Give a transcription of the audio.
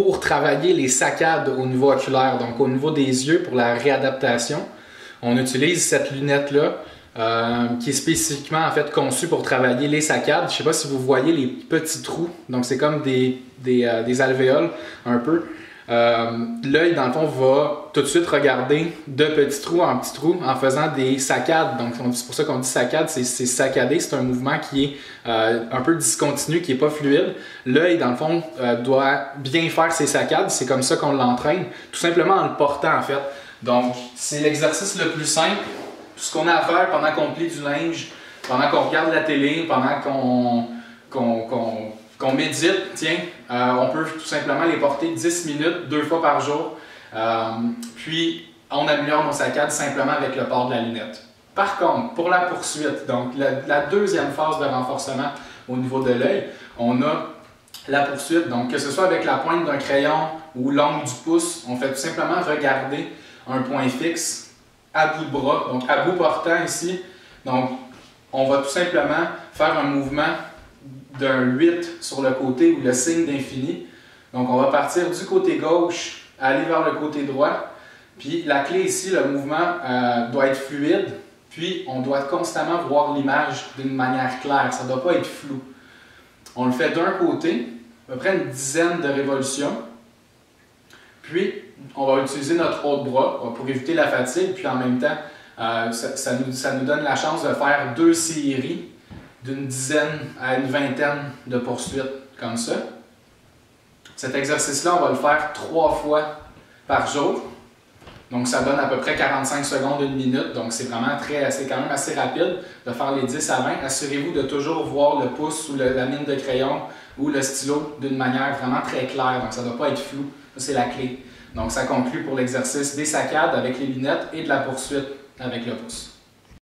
pour travailler les saccades au niveau oculaire, donc au niveau des yeux pour la réadaptation. On utilise cette lunette-là qui est spécifiquement en fait conçue pour travailler les saccades. Je ne sais pas si vous voyez les petits trous, donc c'est comme des alvéoles un peu. L'œil, dans le fond, va tout de suite regarder de petits trous en petits trous en faisant des saccades. Donc, c'est pour ça qu'on dit saccade, c'est saccader, c'est un mouvement qui est un peu discontinu, qui n'est pas fluide. L'œil, dans le fond, doit bien faire ses saccades, c'est comme ça qu'on l'entraîne, tout simplement en le portant, en fait. Donc, c'est l'exercice le plus simple. Tout ce qu'on a à faire pendant qu'on plie du linge, pendant qu'on regarde la télé, pendant qu'on médite, tiens, on peut tout simplement les porter 10 minutes, 2 fois par jour. Puis, on améliore nos saccades simplement avec le port de la lunette. Par contre, pour la poursuite, donc la deuxième phase de renforcement au niveau de l'œil, on a la poursuite. Donc, que ce soit avec la pointe d'un crayon ou l'angle du pouce, on fait tout simplement regarder un point fixe à bout de bras, donc à bout portant ici. Donc, on va tout simplement faire un mouvement d'un 8 sur le côté ou le signe d'infini. Donc, on va partir du côté gauche, aller vers le côté droit. Puis, la clé ici, le mouvement doit être fluide. Puis, on doit constamment voir l'image d'une manière claire. Ça ne doit pas être flou. On le fait d'un côté, à peu près une dizaine de révolutions. Puis, on va utiliser notre autre bras pour éviter la fatigue. Puis, en même temps, ça nous donne la chance de faire 2 séries d'une dizaine à une vingtaine de poursuites comme ça. Cet exercice-là, on va le faire 3 fois par jour. Donc, ça donne à peu près 45 secondes, 1 minute. Donc, c'est vraiment c'est quand même assez rapide de faire les 10 à 20. Assurez-vous de toujours voir le pouce ou la mine de crayon ou le stylo d'une manière vraiment très claire. Donc, ça ne doit pas être flou. Ça, c'est la clé. Donc, ça conclut pour l'exercice des saccades avec les lunettes et de la poursuite avec le pouce.